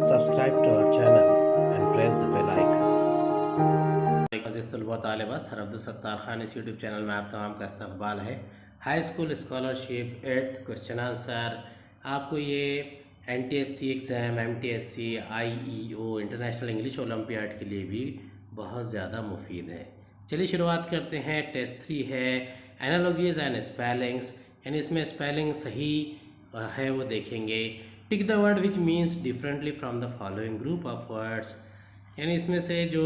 Subscribe to our channel and press the bell icon. तलबा तालिबा sir Abdul Sattar Khan इस YouTube channel में आप तमाम का इस्तकबाल है। High school scholarship 8th question answer आपको ये NTSC exam, MTSC, IEO international English olympiad के लिए भी बहुत ज़्यादा मुफीद है। चलिए शुरुआत करते हैं। टेस्ट 3 है एनालॉजीज एंड स्पेलिंग्स, यानी इसमें स्पेलिंग सही है वो देखेंगे। Tick the word which means differently from the following group of words, यानी इसमें से जो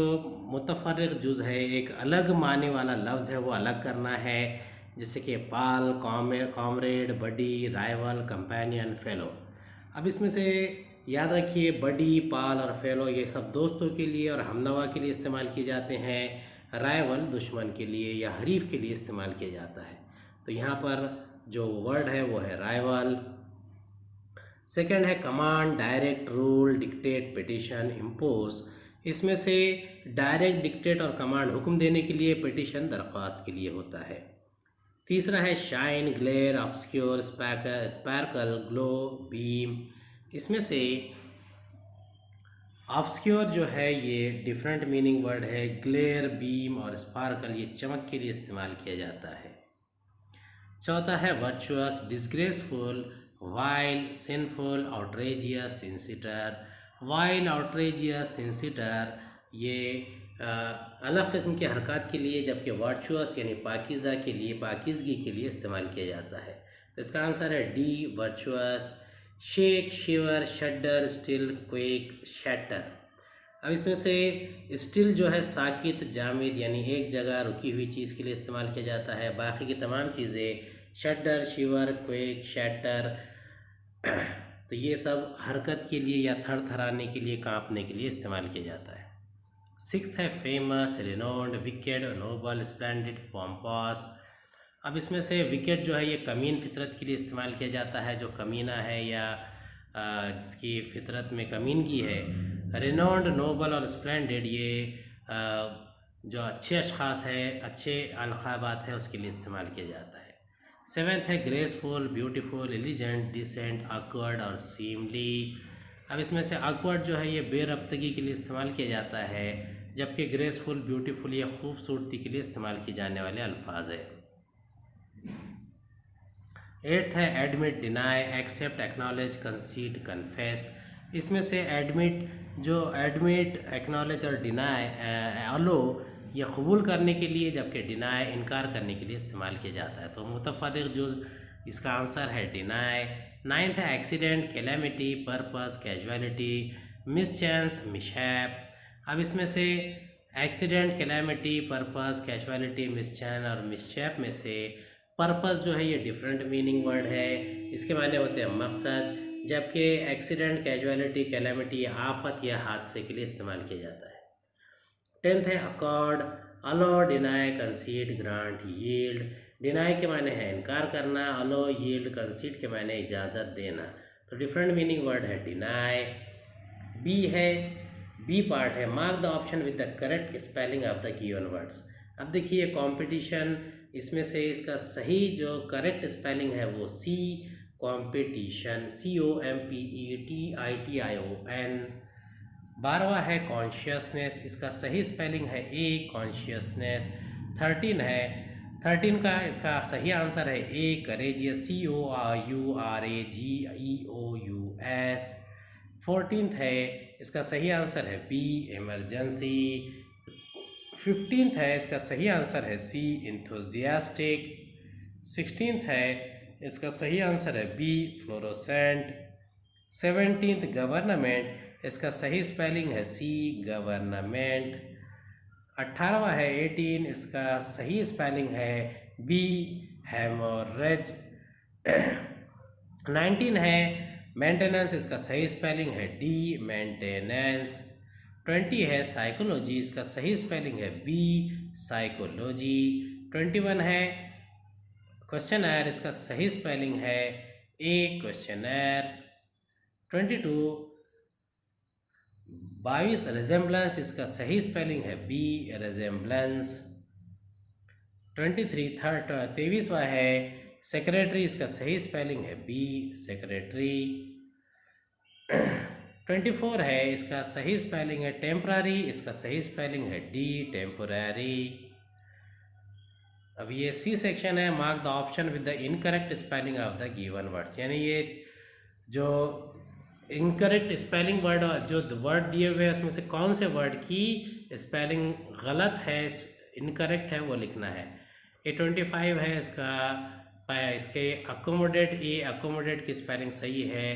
मुतफर्रिक जुज़ है, एक अलग माने वाला लफ्ज़ है वो अलग करना है, जैसे कि पाल, कॉमरेड, बडी, राइवल, कंपेनियन, फेलो। अब इसमें से याद रखिए बडी, पाल और फेलो ये सब दोस्तों के लिए और हमनवा के लिए इस्तेमाल किए जाते हैं। राइवल दुश्मन के लिए या हरीफ के लिए इस्तेमाल किया जाता है। तो यहाँ पर जो वर्ड है वो है राइवल। सेकंड है command, direct, rule, dictate, petition, impose. इसमें से डायरेक्ट, डिक्टेट और कमांड हुक्म देने के लिए, पिटिशन दरख्वास्त के लिए होता है। तीसरा है shine, glare, obscure, sparkle, glow, beam. इसमें से ऑब्सक्योर जो है ये डिफरेंट मीनिंग वर्ड है। ग्लेयर, बीम और स्पार्कल ये चमक के लिए इस्तेमाल किया जाता है। चौथा है virtuous, disgraceful, vile, sinful, outrageous, sinister. Vile, outrageous, sinister ये अलग किस्म की हरकत के लिए, जबकि वर्चुअस यानी पाकीज़ा के लिए, पाकीज़गी के लिए इस्तेमाल किया जाता है। तो इसका आंसर है डी, वर्चुअस। शेक, शिवर, शड्डर, स्टिल, क्वेक, शैटर। अब इसमें से स्टिल जो है साकित, जामिद यानी एक जगह रुकी हुई चीज़ के लिए इस्तेमाल किया जाता है। बाकी की तमाम चीज़ें शड्डर, शिवर, क्वेक, शैटर तो ये सब हरकत के लिए या थरथराने के लिए, कांपने के लिए इस्तेमाल किया जाता है। सिक्स्थ है famous, renowned, wicked, noble, splendid, pompous. अब इसमें से विकेड जो है ये कमीन फितरत के लिए इस्तेमाल किया जाता है, जो कमीना है या जिसकी फितरत में कमीनगी है। रिनोन्ड, नोबल और स्प्लेंडिड ये जो अच्छे अशख़ास है, अच्छे अलक़ाबात है, उसके लिए इस्तेमाल किया जाता है। सेवेंथ है graceful, beautiful, elegant, decent, awkward और सीमली। अब इसमें से ऑकवर्ड जो है ये बेरब्तगी के लिए इस्तेमाल किया जाता है, जबकि ग्रेसफुल, ब्यूटीफुल ये खूबसूरती के लिए इस्तेमाल किए जाने वाले अल्फाज है। एट्थ है admit, deny, accept, acknowledge, concede, confess. इसमें से एडमिट, जो एडमिट, एक्नॉलेज और डिनाई, अलो ये कबूल करने के लिए, जबकि डिनाई इनकार करने के लिए इस्तेमाल किया जाता है। तो मुतफर्रिक जुज़ इसका आंसर है डिनाई। नाइन्थ है accident, calamity, purpose, casualty, mischance, mishap. अब इसमें से accident, calamity, purpose, casualty, mischance और मिसचैप में से पर्पस जो है ये डिफरेंट मीनिंग वर्ड है, इसके माने होते हैं मकसद, जबकि एक्सीडेंट, कैजुअलिटी, कैलेमिटी ये आफत या हादसे के लिए इस्तेमाल किया जाता है। टेंथ है accord, allow, deny, concede, grant, yield. Deny के माने है इनकार करना, अलो, यील्ड, कंसीड के माने इजाज़त देना। तो डिफरेंट मीनिंग वर्ड है डिनाई। बी है, बी पार्ट है mark the option with the correct spelling of the given words. अब देखिए कंपटीशन, इसमें से इसका सही जो करेक्ट स्पेलिंग है वो सी, कॉम्पिटिशन, COMPETITION। 12वां है कॉन्शियसनेस, इसका सही स्पेलिंग है ए, कॉन्शियसनेस। 13 है, 13 का इसका सही आंसर है ए, करेजियस, CORURAGEOUS। 14th है, इसका सही आंसर है बी, इमरजेंसी। 15th है, इसका सही आंसर है सी, इंथुजियास्टिक। 16th है, इसका सही आंसर है बी, फ्लोरोसेंट। 17th गवर्नमेंट, इसका सही स्पेलिंग है सी, गवर्नमेंट। 18वां है 18, इसका सही स्पेलिंग है बी, हेमोरेज। 19 है मेंटेनेंस, इसका सही स्पेलिंग है डी, मेंटेनेंस। 20 है साइकोलॉजी, इसका सही स्पेलिंग है बी, साइकोलॉजी। 21 है क्वेश्चनर, इसका सही स्पेलिंग है ए, क्वेश्चनर। 22 रिजेम्बलेंस, इसका सही स्पेलिंग है बी, रिजेम्बलेंस। 23वां है सेक्रेटरी, इसका सही स्पेलिंग है बी, सेक्रेटरी। 24 है, इसका सही स्पेलिंग है टेम्पररी, इसका सही स्पेलिंग है डी टेम्पोररी। अब ये सी सेक्शन है, mark the option with the incorrect spelling of the given words, यानी ये जो इनकरेक्ट स्पेलिंग वर्ड जो वर्ड दिए हुए हैं उसमें से कौन से वर्ड की स्पेलिंग गलत है, इनकरेक्ट है, वो लिखना है। ये 25 है, इसके अकोमोडेट, ए अकोमोडेट की स्पेलिंग सही है,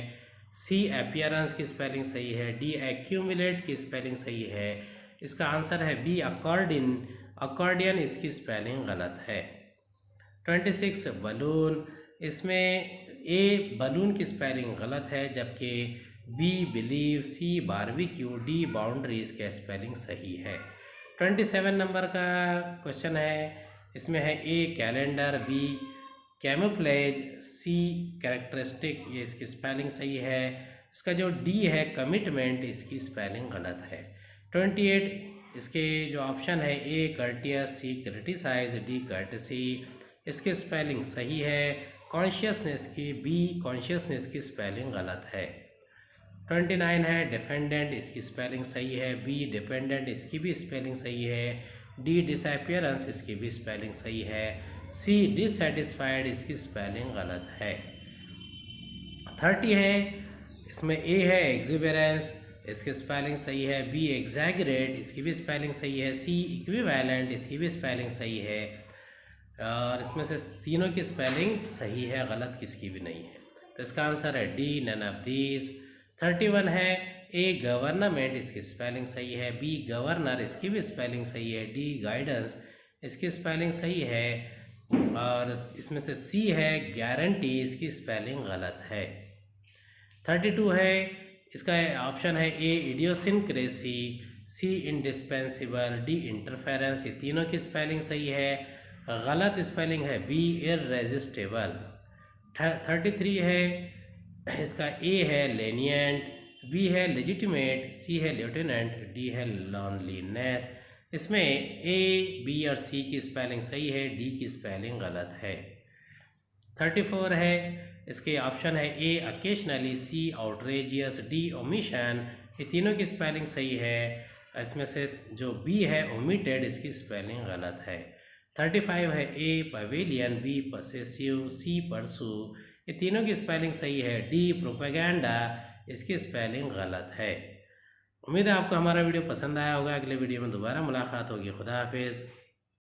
सी अपीयरेंस की स्पेलिंग सही है, डी एक्यूमुलेट की स्पेलिंग सही है, इसका आंसर है बी अकॉर्डिन, अकॉर्डियन इसकी स्पेलिंग गलत है। 26 बलून, इसमें ए बलून की स्पेलिंग गलत है, जबकि बी बिलीव, सी बारबेक्यू, डी बाउंड्री इसका स्पेलिंग सही है। 27 नंबर का क्वेश्चन है, इसमें है ए कैलेंडर, बी कैमोफ्लेज, सी कैरेक्टरिस्टिक, ये इसकी स्पेलिंग सही है। इसका जो डी है कमिटमेंट, इसकी स्पेलिंग गलत है। 28 इसके जो ऑप्शन है ए कर्टियस, सी क्रिटिसाइज, डी कर्टसी, इसकी स्पेलिंग सही है। कॉन्शियसनेस की, बी कॉन्शियसनेस की स्पेलिंग गलत है। 29 है डिफेंडेंट, इसकी स्पेलिंग सही है, बी डिपेंडेंट, इसकी भी स्पेलिंग सही है, डी डिसअपियरेंस, इसकी भी स्पेलिंग सही है, सी डिससेटिस्फाइड, इसकी स्पेलिंग गलत है। 30 है, इसमें ए है एग्जिबरेंस, इसकी स्पेलिंग सही है, बी एग्जैगरेट, इसकी भी स्पेलिंग सही है, सी इक्विवेलेंट, इसकी भी स्पेलिंग सही है, और इसमें से तीनों की स्पेलिंग सही है, गलत किसकी भी नहीं है, तो इसका आंसर है डी नन ऑफ दीज। 31 है, ए गवर्नमेंट, इसकी स्पेलिंग सही है, बी गवर्नर, इसकी भी स्पेलिंग सही है, डी गाइडेंस, इसकी स्पेलिंग सही है, और इसमें से सी है गारंटी, इसकी स्पेलिंग गलत है। 32 है, इसका ऑप्शन है ए इडियोसिनक्रेसी, सी इंडिस्पेंसिबल, डी इंटरफेरेंस, ये तीनों की स्पेलिंग सही है, गलत स्पेलिंग है बी इररेजिस्टेबल। 33 है, इसका ए है लेनिएंट, बी है लेजिटिमेट, सी है लेफ्टिनेंट, डी है लॉनलीनेस, इसमें ए बी और सी की स्पेलिंग सही है, डी की स्पेलिंग गलत है। 34 है, इसके ऑप्शन है ए अकेशनली, सी आउटरेजियस, डी ओमिशन, ये तीनों की स्पेलिंग सही है, इसमें से जो बी है ओमिटेड, इसकी स्पेलिंग गलत है। 35 है, ए पवेलियन, बी पसेसिव, सी परसू, ये तीनों की स्पेलिंग सही है, डी प्रोपेगेंडा, इसकी स्पेलिंग गलत है। उम्मीद है आपको हमारा वीडियो पसंद आया होगा। अगले वीडियो में दोबारा मुलाकात होगी। खुदा हाफिज़।